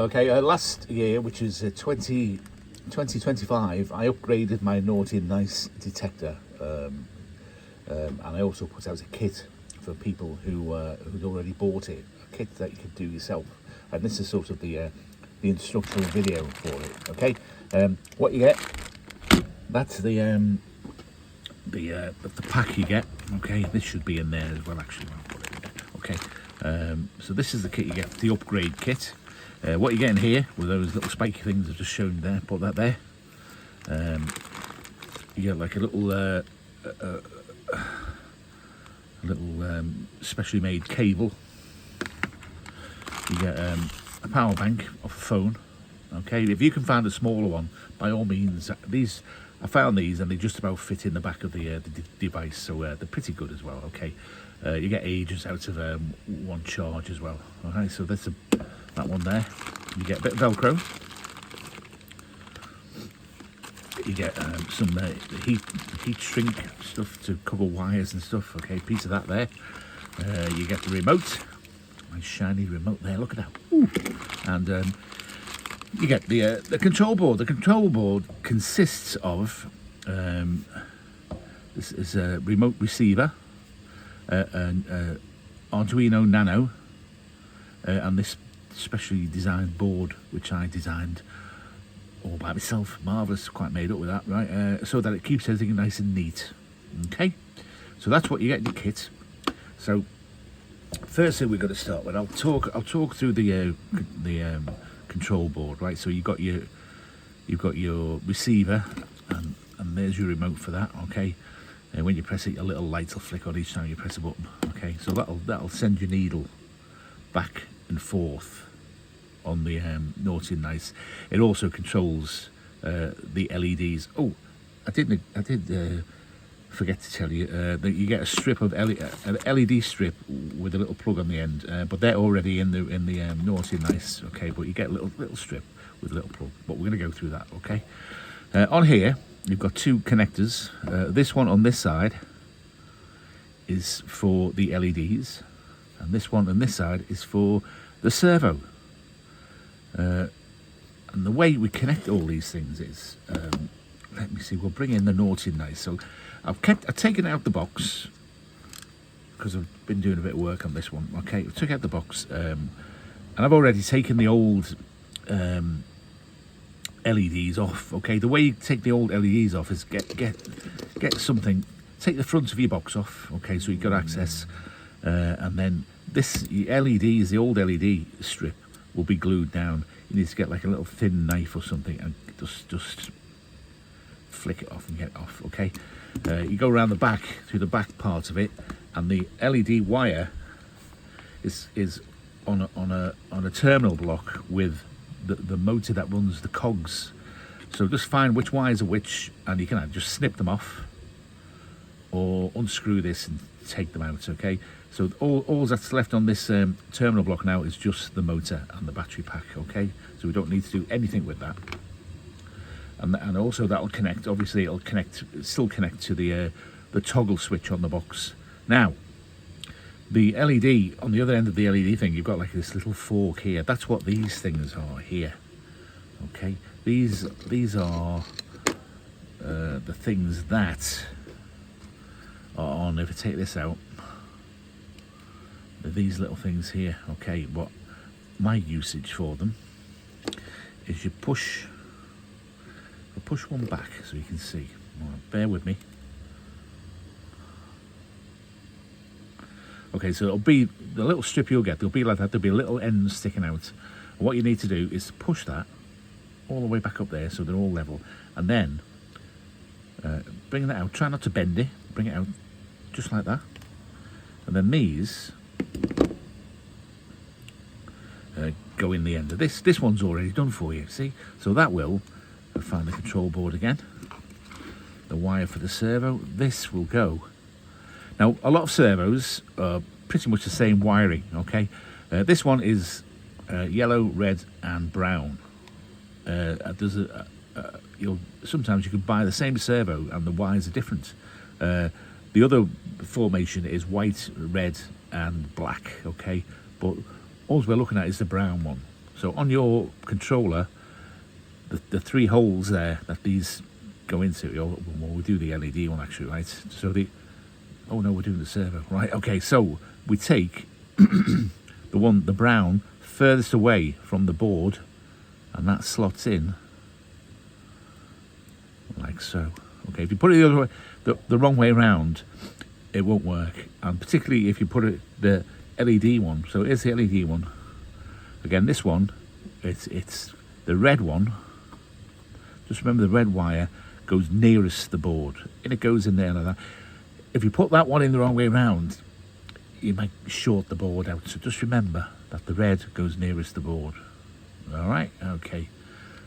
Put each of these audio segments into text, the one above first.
Okay, last year, which is 2025, I upgraded my naughty and nice detector, and I also put out a kit for people who'd already bought it, a kit that you could do yourself. And this is sort of the instructional video for it. Okay, what you get, that's the pack you get. Okay, this should be in there as well. Actually, I'll put it in there. Okay, so this is the kit you get, the upgrade kit. What you get in here with those little spiky things I've just shown there, put that there. You get like a little specially made cable. You get a power bank of a phone. Okay, if you can find a smaller one, by all means. I found these and they just about fit in the back of the device, so they're pretty good as well. Okay, you get ages out of one charge as well. Okay, so that's that one there. You get a bit of Velcro. You get some heat shrink stuff to cover wires and stuff. Okay, piece of that there. You get the remote, nice shiny remote there. Look at that. Ooh. And you get the control board. The control board consists of this is a remote receiver, an Arduino Nano, and this specially designed board which I designed all by myself. Marvellous, quite made up with that, right? So that it keeps everything nice and neat. Okay, so that's what you get in your kit. So first thing we're going to start with, I'll talk through the control board, right? So you've got your receiver, and there's your remote for that. Okay, and when you press it, a little light will flick on each time you press a button. Okay, so that'll send your needle back and forth on the naughty and nice. It also controls the LEDs. Oh, I did forget to tell you that you get a strip of an LED strip with a little plug on the end, but they're already in the naughty and nice. Okay, but you get a little strip with a little plug. But we're going to go through that. Okay, on here you've got two connectors. This one on this side is for the LEDs, and this one on this side is for the servo. And the way we connect all these things is, let me see, we'll bring in the naughty and nice. So I've taken out the box because I've been doing a bit of work on this one. Okay, I took out the box, and I've already taken the old LEDs off. Okay, the way you take the old LEDs off is get something. Take the front of your box off. Okay, so you've got access, and then this LEDs, the old LED strip, will be glued down. You need to get like a little thin knife or something and just flick it off and get it off. Okay, you go around the back through the back part of it, and the LED wire is on a terminal block with the motor that runs the cogs. So just find which wires are which, and you can either just snip them off or unscrew this and take them out. Okay, so all that's left on this terminal block now is just the motor and the battery pack. Okay, so we don't need to do anything with that. And also that'll connect. Obviously, it'll still connect to the toggle switch on the box. Now, the LED on the other end of the LED thing, you've got like this little fork here. That's what these things are here. Okay, these are the things that are on. If I take this out, these little things here. Okay, what my usage for them is you push one back so you can see. Right, bear with me. Okay, so it'll be the little strip you'll get. There'll be like that. There'll be a little end sticking out. And what you need to do is push that all the way back up there so they're all level, and then bring that out. Try not to bend it. Bring it out just like that, and then these go in the end of this. This one's already done for you. See, so that will find the control board again. The wire for the servo. This will go. Now, a lot of servos are pretty much the same wiring. Okay, this one is yellow, red, and brown. Sometimes you can buy the same servo and the wires are different. The other formation is white, red, and black. Okay, but all we're looking at is the brown one. So on your controller, the 3 holes there that these go into, well, we'll do the LED one actually, right? So oh no, we're doing the servo, right? Okay, so we take the brown furthest away from the board, and that slots in like so. Okay, if you put it the other way, the wrong way around, it won't work. And particularly if you put it the LED one. So here's the LED one. Again, this one, it's the red one. Just remember the red wire goes nearest the board, and it goes in there like that. If you put that one in the wrong way around, you might short the board out. So just remember that the red goes nearest the board. All right, okay.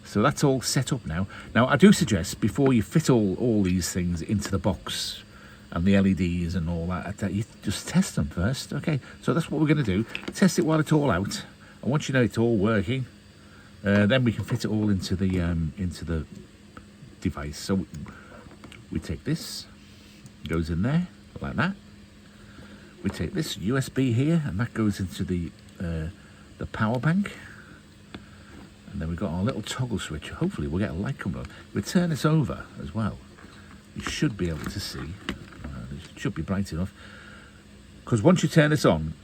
So that's all set up now. Now, I do suggest before you fit all these things into the box and the LEDs and all that you just test them first. Okay, so that's what we're going to do. Test it while it's all out. And once you know it's all working, then we can fit it all into the device. So we take this, goes in there like that. We take this USB here, and that goes into the power bank. And then we've got our little toggle switch. Hopefully we'll get a light coming on. We turn this over as well. You should be able to see. It should be bright enough. Because once you turn this on,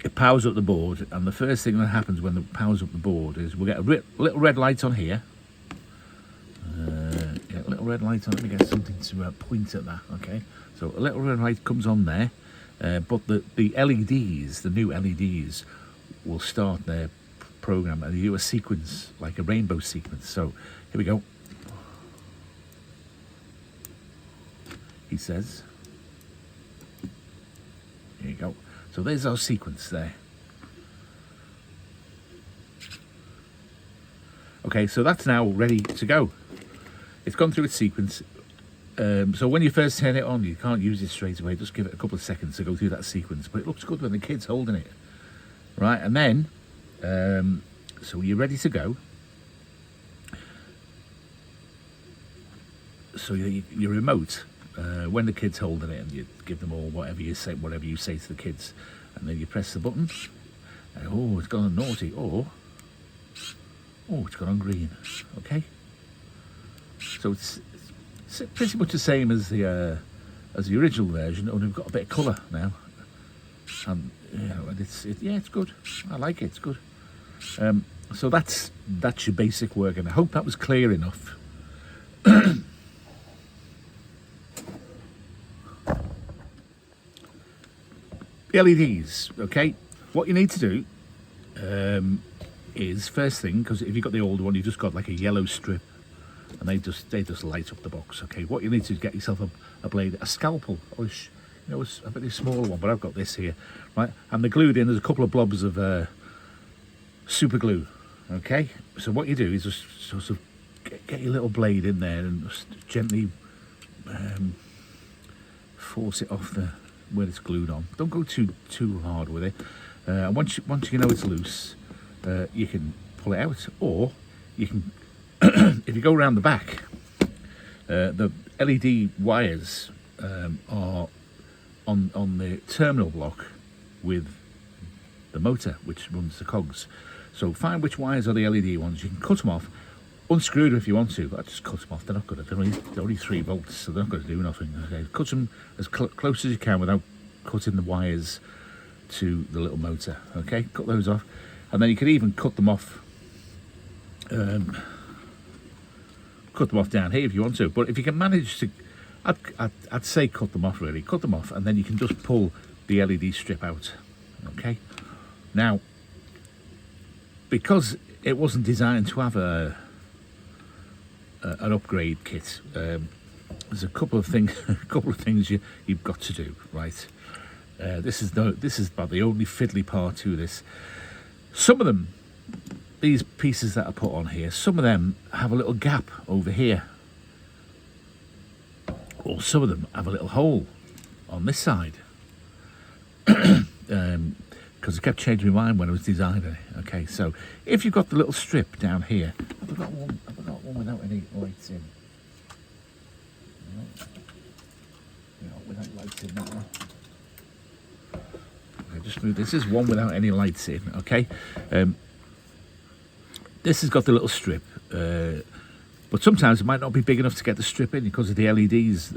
it powers up the board. And the first thing that happens when it powers up the board is we'll get a little red light on here. Yeah, a little red light on. Let me get something to point at that. Okay. So a little red light comes on there. But the LEDs, the new LEDs, will start their program and do a sequence, like a rainbow sequence. So here we go. He says, here you go. So there's our sequence there. Okay, so that's now ready to go. It's gone through its sequence. So when you first turn it on, you can't use it straight away. Just give it a couple of seconds to go through that sequence. But it looks good when the kid's holding it. Right, and then, so you're ready to go. So your remote, when the kid's holding it, and you give them all whatever you say to the kids, and then you press the button, and oh, it's gone on naughty, or oh, it's gone on green. Okay. So it's pretty much the same as the original version, only we've got a bit of colour now, and and it's good. I like it. It's good. So that's your basic work, and I hope that was clear enough. The LEDs, okay. What you need to do is first thing, because if you've got the old one, you've just got like a yellow strip, and they just light up the box. Okay, what you need to do is get yourself a blade, a scalpel, or a very small one, but I've got this here, right? And they're glued in. There's a couple of blobs of super glue. Okay, so what you do is just sort of get your little blade in there and just gently force it off where it's glued on. Don't go too hard with it. Once you know it's loose, you can pull it out, or you can if you go around the back, the LED wires are on the terminal block with the motor which runs the cogs. So find which wires are the LED ones. You can cut them off, unscrew them if you want to, but just cut them off. They're not good. They're only 3 volts, so they're not going to do nothing. Okay, cut them as close as you can without cutting the wires to the little motor. Okay, cut those off, and then you can even cut them off. Cut them off down here if you want to, but if you can manage to, I'd say cut them off, really. Cut them off, and then you can just pull the LED strip out. Okay, now because it wasn't designed to have an upgrade kit, there's a couple of things you've got to do, right? This is about the only fiddly part to this. Some of them, these pieces that are put on here, some of them have a little gap over here, or some of them have a little hole on this side. Because I kept changing my mind when I was designing it. Okay, so if you've got the little strip down here, I've got one without any lights in. Without lights in that one. Okay, just move. This is one without any lights in. Okay. This has got the little strip, but sometimes it might not be big enough to get the strip in because of the LEDs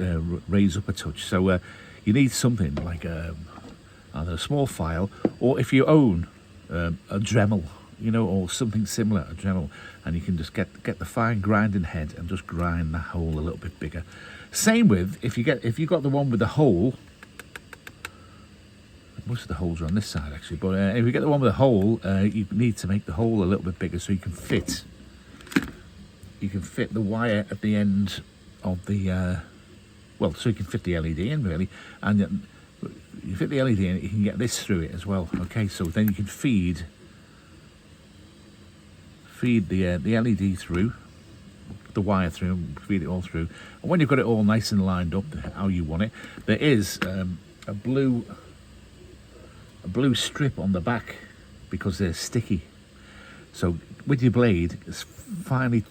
raise up a touch. So you need something like either a small file, or if you own a Dremel, you know, or something similar, a Dremel, and you can just get the fine grinding head and just grind the hole a little bit bigger. Same with if you got the one with the hole. Most of the holes are on this side actually, but if you get the one with the hole, you need to make the hole a little bit bigger so you can fit the wire at the end of the so you can fit the LED in really, and you fit the LED in, you can get this through it as well. Okay, so then you can feed the LED through, the wire through, feed it all through, and when you've got it all nice and lined up how you want it, there is a blue strip on the back because they're sticky. So with your blade, it's finally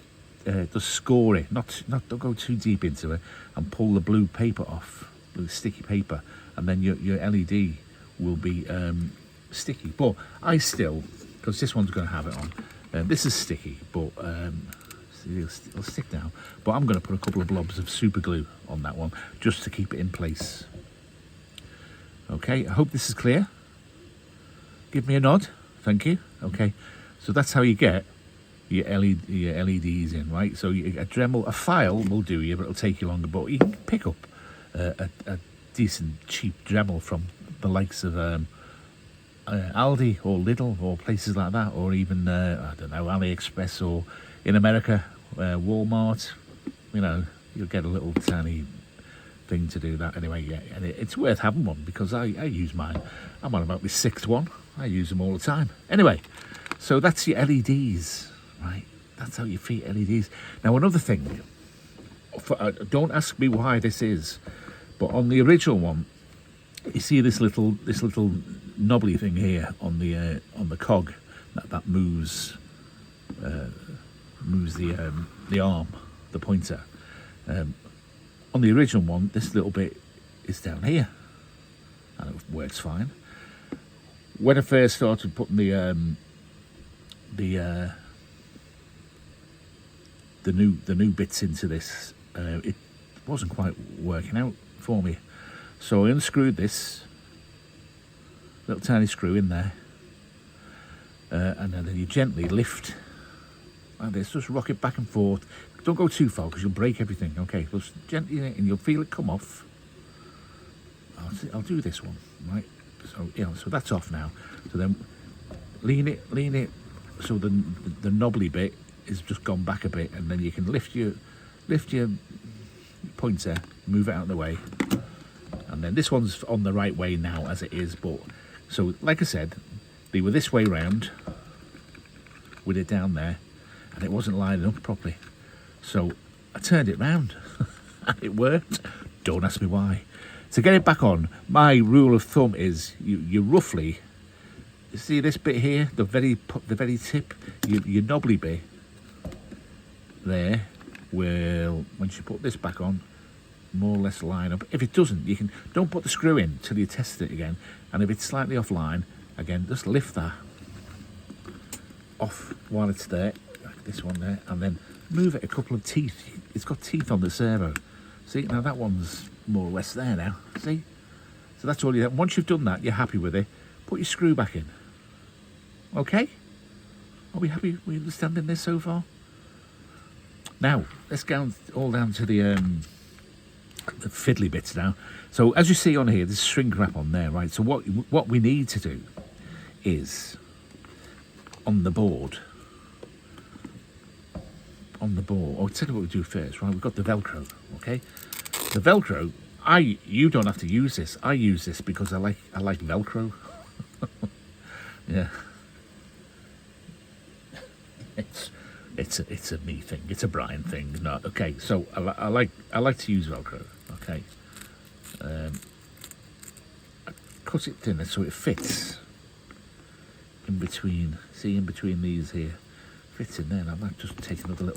just score it, don't go too deep into it, and pull the blue paper off, blue sticky paper, and then your LED will be sticky. But I still, because this one's going to have it on, this is sticky, but it'll stick down. But I'm going to put a couple of blobs of super glue on that one just to keep it in place. Okay, I hope this is clear. Give me a nod, thank you. Okay, so that's how you get your LEDs in, right? So a Dremel, a file will do you, but it'll take you longer. But you can pick up a decent cheap Dremel from the likes of Aldi or Lidl or places like that, or even I don't know, AliExpress, or in America Walmart. You know, you'll get a little tiny thing to do that. Anyway, yeah, and it's worth having one because I use mine. I'm on about my 6th one. I use them all the time. Anyway, so that's your LEDs, right? That's how you feed LEDs. Now another thing, don't ask me why this is, but on the original one, you see this little knobbly thing here on the cog that moves the arm, the pointer. On the original one, this little bit is down here, and it works fine. When I first started putting the new bits into this, it wasn't quite working out for me. So I unscrewed this little tiny screw in there, and then you gently lift like this, just rock it back and forth. Don't go too far because you'll break everything. Okay, just gently, and you'll feel it come off. I'll do this one, right? So so that's off now. So then lean it, so the knobbly bit is just gone back a bit, and then you can lift your pointer, move it out of the way, and then this one's on the right way now as it is. But so like I said, they were this way round with it down there, and it wasn't lining up properly. So I turned it round and it worked. Don't ask me why. To get it back on, my rule of thumb is you roughly, you see this bit here, the very tip, your knobbly bit there will, once you put this back on, more or less line up. If it doesn't, don't put the screw in till you test it again, and if it's slightly offline, again, just lift that off while it's there, like this one there, and then move it a couple of teeth. It's got teeth on the servo. See, now that one's more or less there now, see? So that's all you have. Once you've done that, you're happy with it, put your screw back in. Okay? Are we happy? We understanding this so far? Now, let's go all down to the fiddly bits now. So as you see on here, there's shrink wrap on there, right? So what we need to do is, on the board, I'll tell you what we do first, right? We've got the Velcro, okay? The Velcro, you don't have to use this. I use this because I like Velcro. Yeah. It's a me thing. It's a Brian thing. No, okay. So I like to use Velcro. Okay. I cut it thinner so it fits in between. See, in between these here, fits in there. And I might just take another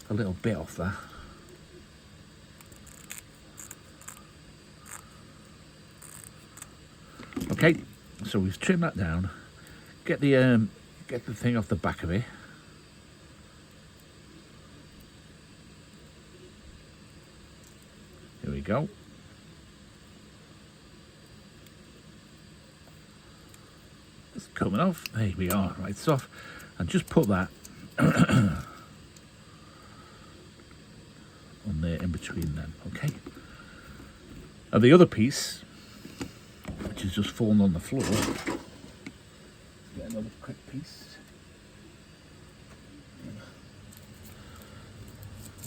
little bit off that. Okay, so we've trimmed that down. Get the thing off the back of it. go. It's coming off. There we are. Right, it's off. And just put that on there in between them. Okay. And the other piece, which has just fallen on the floor, get another quick piece.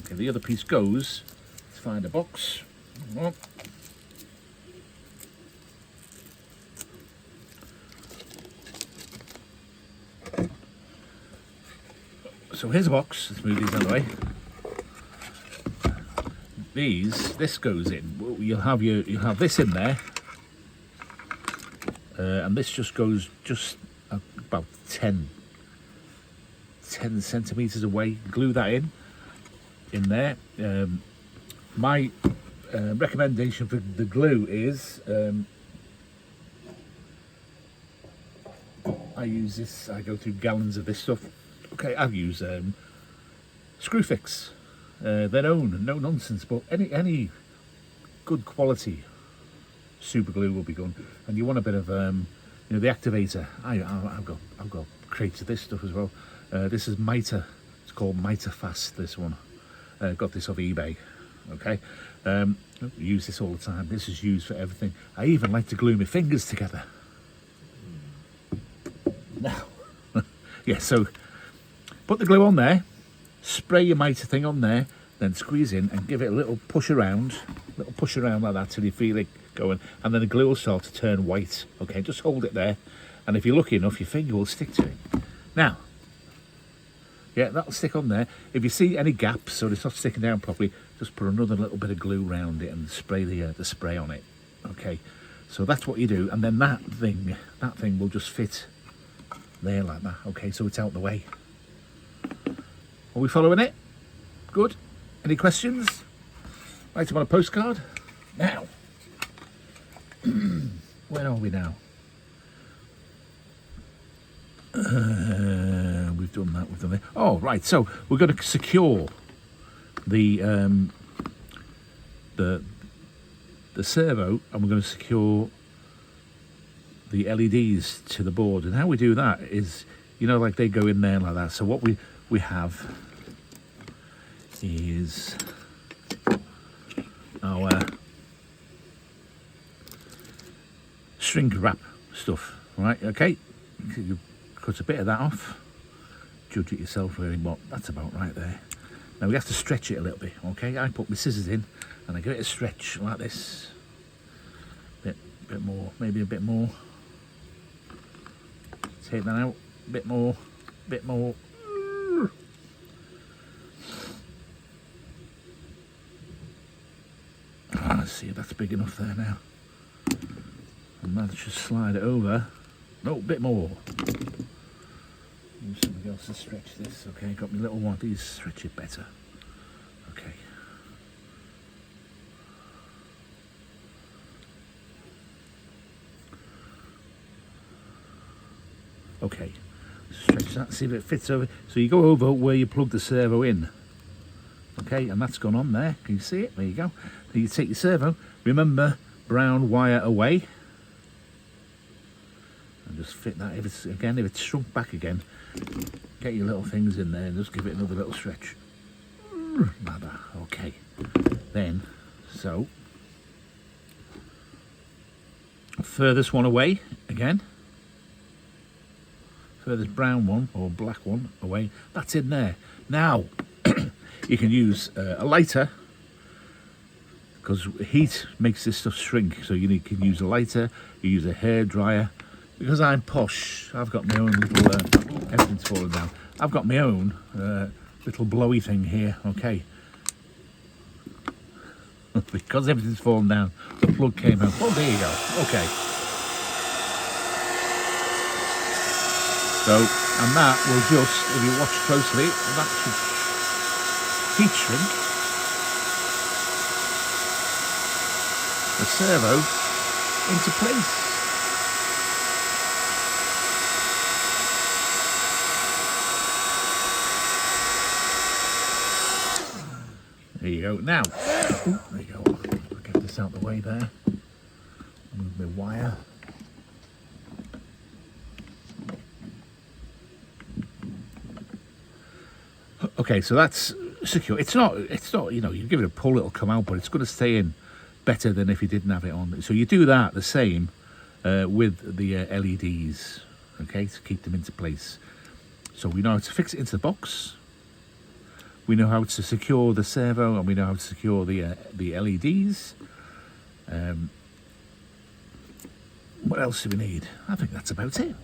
Okay, the other piece goes. Let's find a box. So here's a box. Let's move these out of the way. This goes in. You'll have this in there, and this just goes about 10 centimeters away. Glue that in there. My recommendation for the glue is I use this. I go through gallons of this stuff. Okay, I've used Screwfix. Their own, no nonsense, but any good quality super glue will be good. And you want a bit of the activator. I've got crates of this stuff as well. This is Mitre. It's called Mitre Fast. This one. Got this off eBay. Okay, use this all the time. This is used for everything. I even like to glue my fingers together. Now, yeah. So put the glue on there. Spray your mitre thing on there, then squeeze in and give it a little push around like that till you feel it going, and then the glue will start to turn white. Okay, just hold it there, and if you're lucky enough, your finger will stick to it. Now, yeah, that'll stick on there. If you see any gaps so it's not sticking down properly, just put another little bit of glue around it and spray the spray on it. Okay, so that's what you do, and then that thing will just fit there like that. Okay, so it's out the way. Are we following it? Good. Any questions? Write them on a postcard. Now, where are we now? We've done that. We've done that. Oh, right. So we're going to secure the servo, and we're going to secure the LEDs to the board. And how we do that is, like they go in there like that. So what we have is our shrink wrap stuff, right? Okay, you cut a bit of that off, judge it yourself really, but that's about right there. Now we have to stretch it a little bit. Okay, I put my scissors in and I give it a stretch like this, bit more, maybe a bit more, take that out, bit more. See, that's big enough there now. And that should slide it over. No, a bit more. Use something else to stretch this. Okay, got my little one. These stretch it better. Okay. Okay. Stretch that, see if it fits over. So you go over where you plug the servo in. Okay, and that's gone on there. Can you see it? There you go. Then you take your servo. Remember, brown wire away. And just fit that. If it's shrunk back again, get your little things in there and just give it another little stretch. Like that. Okay. Then, so, furthest one away again. Furthest brown one or black one away. That's in there. Now, you can use a lighter, because heat makes this stuff shrink. So you can use a lighter, you use a hair dryer. Because I'm posh, I've got my own little, everything's falling down. I've got my own little blowy thing here, okay. Because everything's fallen down, the plug came out. Oh, there you go, okay. So, and that will just, if you watch closely, that should heat shrink the servo into place. There you go. Now, there you go. Okay. this out the way there. Move my wire. Okay, so that's secure. It's not, you know, you give it a pull, it'll come out, but it's going to stay in better than if you didn't have it on. So you do that the same with the LEDs, okay, to keep them into place. So we know how to fix it into the box. We know how to secure the servo, and we know how to secure the LEDs. What else do we need? I think that's about it.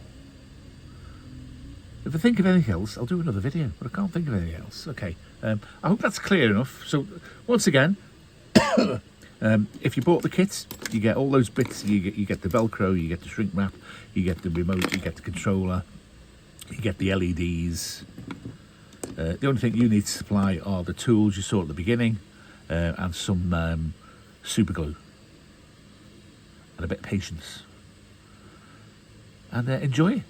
If I think of anything else, I'll do another video, but I can't think of anything else. Okay, I hope that's clear enough. So, once again, if you bought the kit, you get all those bits. You get the Velcro, you get the shrink wrap, you get the remote, you get the controller, you get the LEDs. The only thing you need to supply are the tools you saw at the beginning, and some super glue, and a bit of patience. And enjoy it.